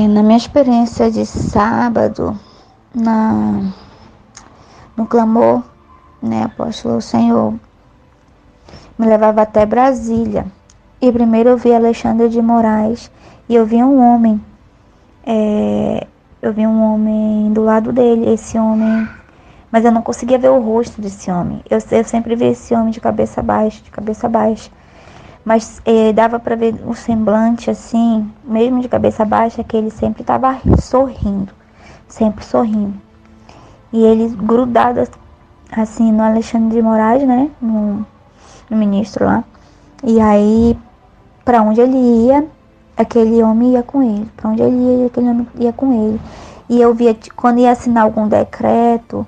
Na minha experiência de sábado, no clamor, né, apóstolo, o Senhor me levava até Brasília. E primeiro eu vi Alexandre de Moraes e eu vi um homem. Eu vi um homem do lado dele, esse homem, mas eu não conseguia ver o rosto desse homem. Eu sempre vi esse homem de cabeça baixa, Mas dava para ver o semblante assim, mesmo de cabeça baixa, que ele sempre estava sorrindo, sempre sorrindo. E ele grudado assim no Alexandre de Moraes, né, no ministro lá. E aí, para onde ele ia, aquele homem ia com ele. Para onde ele ia, aquele homem ia com ele. E eu via, quando ia assinar algum decreto,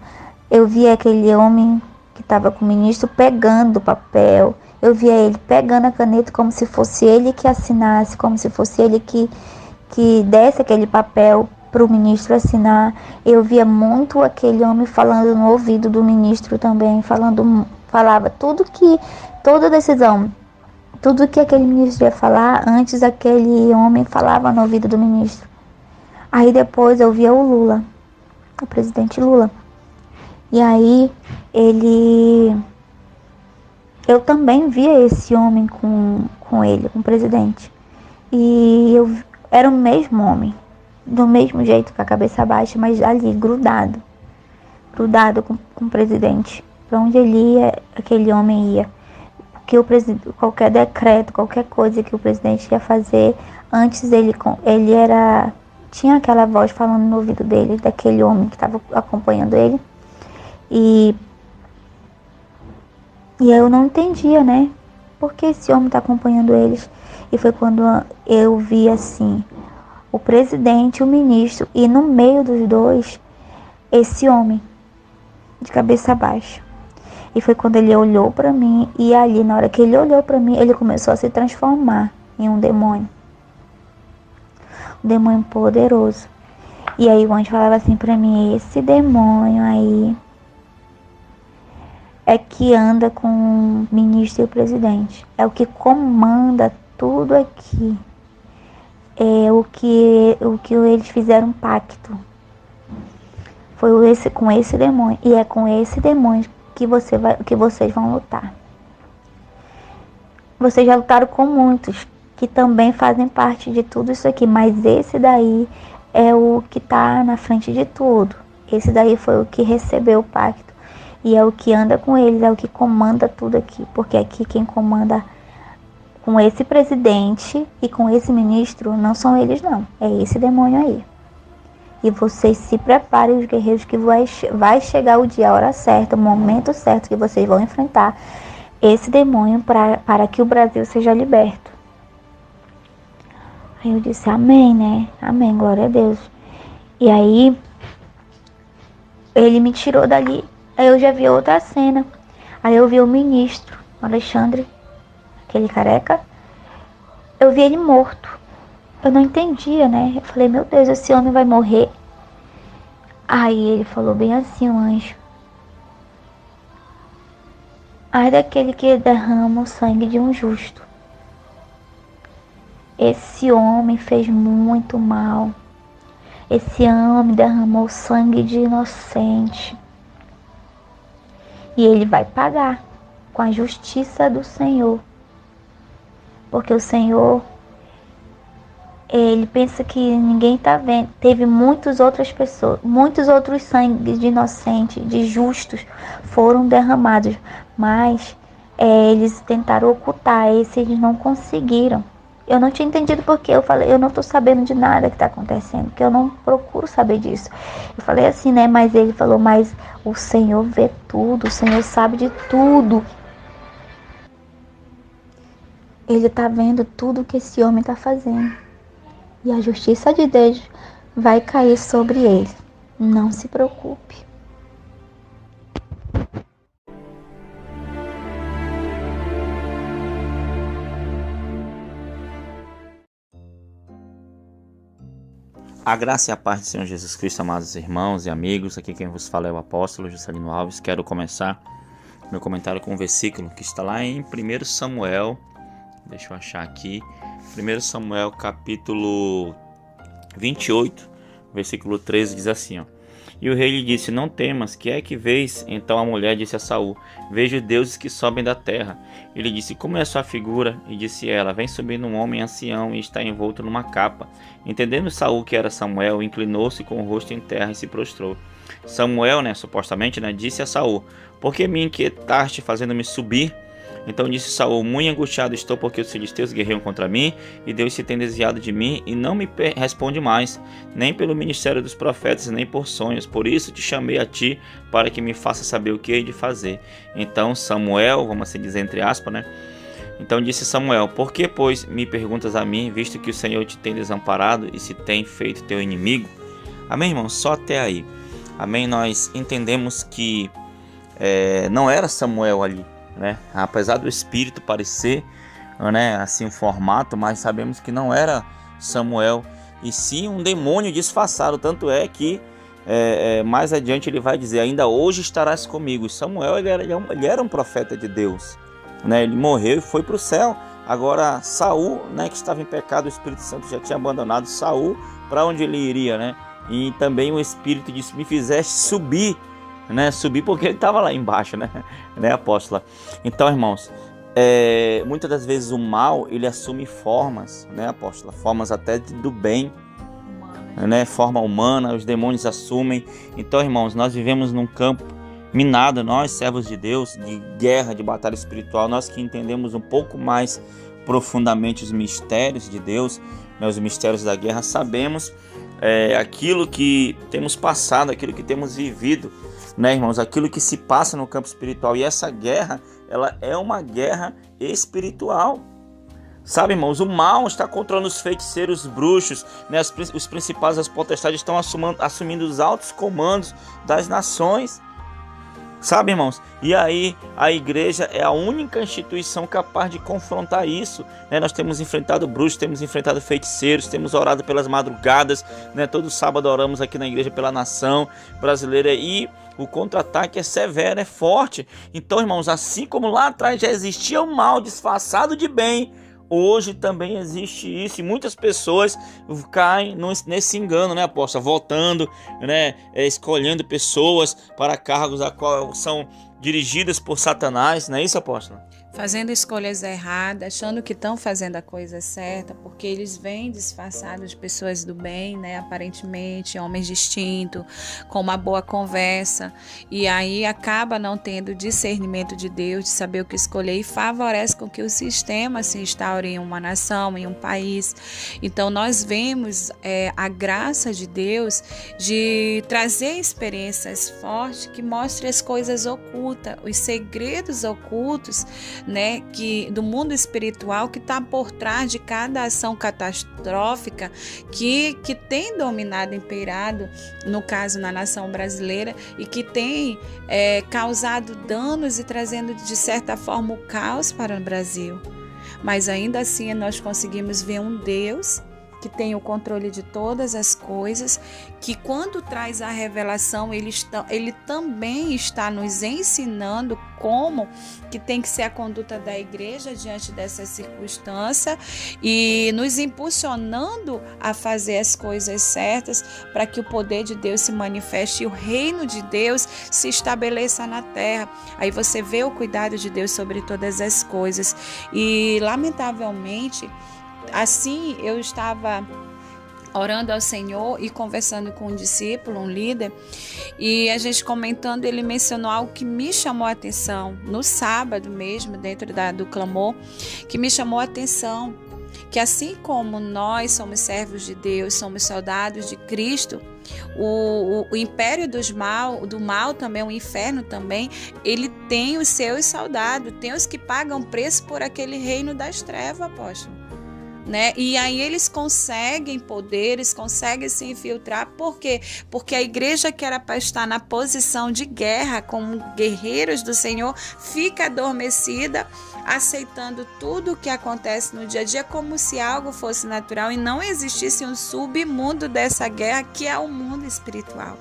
eu via aquele homem que estava com o ministro pegando o papel. Eu via ele pegando a caneta como se fosse ele que assinasse, como se fosse ele que desse aquele papel para o ministro assinar. Eu via muito aquele homem falando no ouvido do ministro também, falava toda decisão, tudo que aquele ministro ia falar, antes aquele homem falava no ouvido do ministro. Aí depois eu via o Lula, o presidente Lula. E aí eu também via esse homem com ele, com o presidente. E eu era o mesmo homem, do mesmo jeito, com a cabeça baixa, mas ali, grudado com o presidente. Para onde ele ia, aquele homem ia. Que qualquer decreto, qualquer coisa que o presidente ia fazer, antes tinha aquela voz falando no ouvido dele, daquele homem que estava acompanhando ele. E eu não entendia, né? Por que esse homem está acompanhando eles? E foi quando eu vi assim, o presidente, o ministro, e no meio dos dois, esse homem, de cabeça baixa. E foi quando ele olhou para mim, e ali, na hora que ele olhou para mim, ele começou a se transformar em um demônio. Um demônio poderoso. E aí o anjo falava assim para mim, esse demônio aí é que anda com o ministro e o presidente. É o que comanda tudo aqui. É o que eles fizeram um pacto. Foi com esse demônio. E é com esse demônio que vocês vão lutar. Vocês já lutaram com muitos que também fazem parte de tudo isso aqui, mas esse daí é o que está na frente de tudo. Esse daí foi o que recebeu o pacto e é o que anda com eles, é o que comanda tudo aqui, porque aqui quem comanda com esse presidente e com esse ministro não são eles não, é esse demônio aí. E vocês se preparem, os guerreiros, que vai chegar o dia, a hora certa, o momento certo que vocês vão enfrentar esse demônio para que o Brasil seja liberto. Aí eu disse, amém, né? Amém, glória a Deus. E aí, ele me tirou dali, aí eu já vi outra cena. Aí eu vi o ministro, Alexandre, aquele careca, eu vi ele morto. Eu não entendia, né? Eu falei, meu Deus, esse homem vai morrer. Aí ele falou bem assim, o anjo. Ai daquele que derrama o sangue de um justo. Esse homem fez muito mal. Esse homem derramou sangue de inocente. E ele vai pagar com a justiça do Senhor. Porque o Senhor, ele pensa que ninguém está vendo. Teve muitas outras pessoas, muitos outros sangues de inocentes, de justos, foram derramados. Mas eles tentaram ocultar, esses não conseguiram. Eu não tinha entendido porque eu falei, eu não estou sabendo de nada que está acontecendo, porque eu não procuro saber disso. Eu falei assim, né? Mas ele falou, mas o Senhor vê tudo, o Senhor sabe de tudo. Ele está vendo tudo que esse homem está fazendo. E a justiça de Deus vai cair sobre ele. Não se preocupe. A graça e a paz do Senhor Jesus Cristo, amados irmãos e amigos. Aqui quem vos fala é o apóstolo Juscelino Alves. Quero começar meu comentário com um versículo que está lá em 1 Samuel. Deixa eu achar aqui. 1 Samuel capítulo 28, versículo 13, diz assim, ó: E o rei lhe disse: Não temas, que é que vês? Então a mulher disse a Saul: Vejo deuses que sobem da terra. Ele disse: Como é a sua figura? E disse ela: Vem subindo um homem ancião e está envolto numa capa. Entendendo Saul que era Samuel, inclinou-se com o rosto em terra e se prostrou. Samuel, supostamente, disse a Saul: Por que me inquietaste fazendo-me subir? Então disse Saul: Muito angustiado estou, porque os filisteus guerreiam contra mim, e Deus se tem desviado de mim, e não me responde mais, nem pelo ministério dos profetas, nem por sonhos. Por isso te chamei a ti, para que me faça saber o que hei de fazer. Então Samuel, vamos assim dizer entre aspas, Então disse Samuel: Por que, pois, me perguntas a mim, visto que o Senhor te tem desamparado e se tem feito teu inimigo? Amém, irmão? Só até aí. Amém? Nós entendemos que não era Samuel ali, apesar do espírito parecer, assim um formato, mas sabemos que não era Samuel, e sim um demônio disfarçado. Tanto é que mais adiante ele vai dizer: ainda hoje estarás comigo. Samuel ele era um profeta de Deus, ele morreu e foi para o céu. Agora Saul, que estava em pecado, o Espírito Santo já tinha abandonado Saul. Para onde ele iria, E também o Espírito disse: me fizeste subir, subir porque ele estava lá embaixo, apóstola? Então, irmãos, muitas das vezes o mal ele assume formas, apóstola, formas até do bem, forma humana, os demônios assumem. Então, irmãos, nós vivemos num campo minado, nós servos de Deus, de guerra, de batalha espiritual, nós que entendemos um pouco mais profundamente os mistérios de Deus, os mistérios da guerra, sabemos aquilo que temos passado, aquilo que temos vivido, irmãos, aquilo que se passa no campo espiritual. E essa guerra, ela é uma guerra espiritual. Sabe, irmãos, o mal está controlando os feiticeiros, os bruxos, os principais, as potestades estão assumindo os altos comandos das nações. Sabe, irmãos? E aí a igreja é a única instituição capaz de confrontar isso, Nós temos enfrentado bruxos, temos enfrentado feiticeiros, temos orado pelas madrugadas, Todo sábado oramos aqui na igreja pela nação brasileira, e o contra-ataque é severo, é forte. Então, irmãos, assim como lá atrás já existia o mal disfarçado de bem, hoje também existe isso, e muitas pessoas caem nesse engano, apóstolo? Votando, escolhendo pessoas para cargos a qual são dirigidas por Satanás, não é isso, apóstolo? Fazendo escolhas erradas, achando que estão fazendo a coisa certa, porque eles vêm disfarçados de pessoas do bem, aparentemente, homens distintos, com uma boa conversa, e aí acaba não tendo discernimento de Deus, de saber o que escolher, e favorece com que o sistema se instaure em uma nação, em um país. Então nós vemos a graça de Deus de trazer experiências fortes que mostrem as coisas ocultas, os segredos ocultos, que do mundo espiritual, que está por trás de cada ação catastrófica que tem dominado, imperado, no caso na nação brasileira, e que tem causado danos e trazendo de certa forma o caos para o Brasil. Mas ainda assim nós conseguimos ver um Deus que tem o controle de todas as coisas, que quando traz a revelação, ele também está nos ensinando como que tem que ser a conduta da igreja diante dessa circunstância, e nos impulsionando a fazer as coisas certas para que o poder de Deus se manifeste e o reino de Deus se estabeleça na terra. Aí você vê o cuidado de Deus sobre todas as coisas. E lamentavelmente, assim, eu estava orando ao Senhor e conversando com um discípulo, um líder, e a gente comentando, ele mencionou algo que me chamou a atenção, no sábado mesmo, dentro do clamor, que me chamou a atenção, que assim como nós somos servos de Deus, somos soldados de Cristo, o império do mal também, o inferno também, ele tem os seus soldados, tem os que pagam preço por aquele reino das trevas, apóstolo. E aí eles conseguem poder, eles conseguem se infiltrar. Por quê? Porque a igreja que era para estar na posição de guerra como guerreiros do Senhor fica adormecida, aceitando tudo o que acontece no dia a dia como se algo fosse natural e não existisse um submundo dessa guerra, que é o mundo espiritual.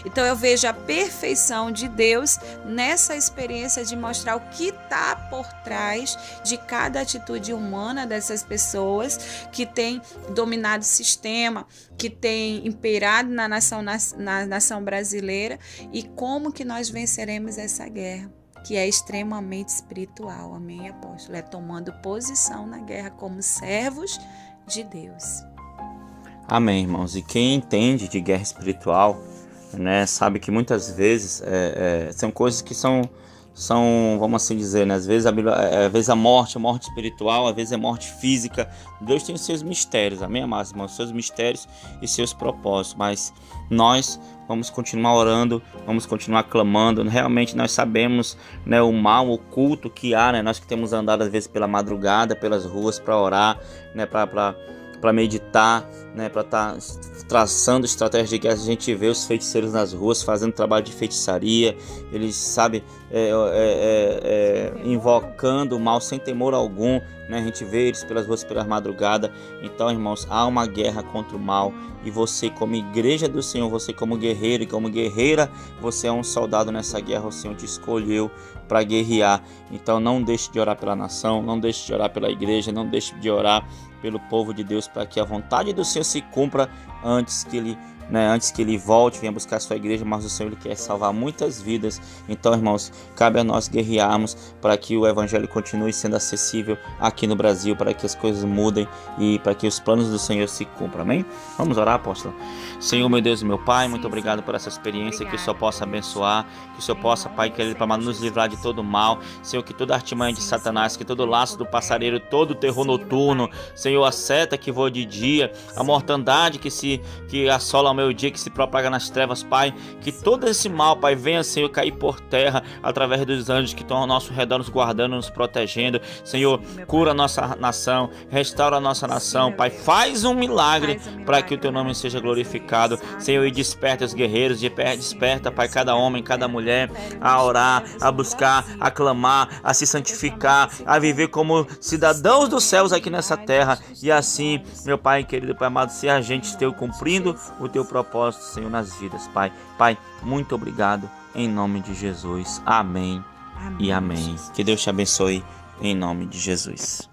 Então eu vejo a perfeição de Deus nessa experiência de mostrar o que está por trás de cada atitude humana dessas pessoas que têm dominado o sistema, que têm imperado na nação brasileira, e como que nós venceremos essa guerra, que é extremamente espiritual. Amém, apóstolo? É tomando posição na guerra como servos de Deus. Amém, irmãos. E quem entende de guerra espiritual, né, sabe que muitas vezes são coisas que são, vamos assim dizer, né, às vezes a morte espiritual, às vezes é morte física. Deus tem os seus mistérios, amém, amados irmãos? Seus mistérios e seus propósitos, mas nós vamos continuar orando, vamos continuar clamando. Realmente nós sabemos, né, o mal oculto que há, né? Nós que temos andado às vezes pela madrugada, pelas ruas para orar, né, para meditar, né, para estar traçando estratégias de guerra. A gente vê os feiticeiros nas ruas fazendo trabalho de feitiçaria, eles, sabe, invocando o mal sem temor algum, né? A gente vê eles pelas ruas, pelas madrugadas. Então, irmãos, há uma guerra contra o mal, e você, como igreja do Senhor, você como guerreiro e como guerreira, você é um soldado nessa guerra. O Senhor te escolheu para guerrear. Então não deixe de orar pela nação, não deixe de orar pela igreja, não deixe de orar pelo povo de Deus, para que a vontade do Senhor se cumpra antes que ele volte, venha buscar a sua igreja. Mas o Senhor, ele quer salvar muitas vidas. Então, irmãos, cabe a nós guerrearmos para que o evangelho continue sendo acessível aqui no Brasil, para que as coisas mudem e para que os planos do Senhor se cumpram. Amém? Vamos orar, apóstolo? Senhor, meu Deus e meu Pai, muito obrigado por essa experiência. Que o Senhor possa abençoar, que o Senhor possa, Pai querido, para nos livrar de todo mal. Senhor, que toda artimanha de Satanás, que todo laço do passareiro, todo o terror noturno, Senhor, a seta que voa de dia, a mortandade que assola ao meu dia, que se propaga nas trevas, Pai, que todo esse mal, Pai, venha, Senhor, cair por terra através dos anjos que estão ao nosso redor, nos guardando, nos protegendo. Senhor, cura a nossa nação, restaura a nossa nação, Pai, faz um milagre para que o Teu nome seja glorificado. Senhor, e desperta os guerreiros, desperta, Pai, cada homem, cada mulher a orar, a buscar, a clamar, a se santificar, a viver como cidadãos dos céus aqui nessa terra. E assim, meu Pai querido, Pai amado, ser agentes Teu, cumprindo o Teu propósito, Senhor, nas vidas, Pai. Pai, muito obrigado, em nome de Jesus. Amém, e amém. Que Deus te abençoe, em nome de Jesus.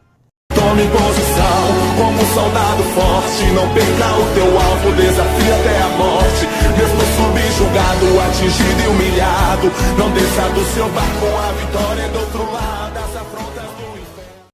Tome posição como um soldado forte. Não perca o teu alvo, desafia até a morte. Mesmo subjugado, atingido e humilhado, não desça do seu barco, a vitória é do outro lado.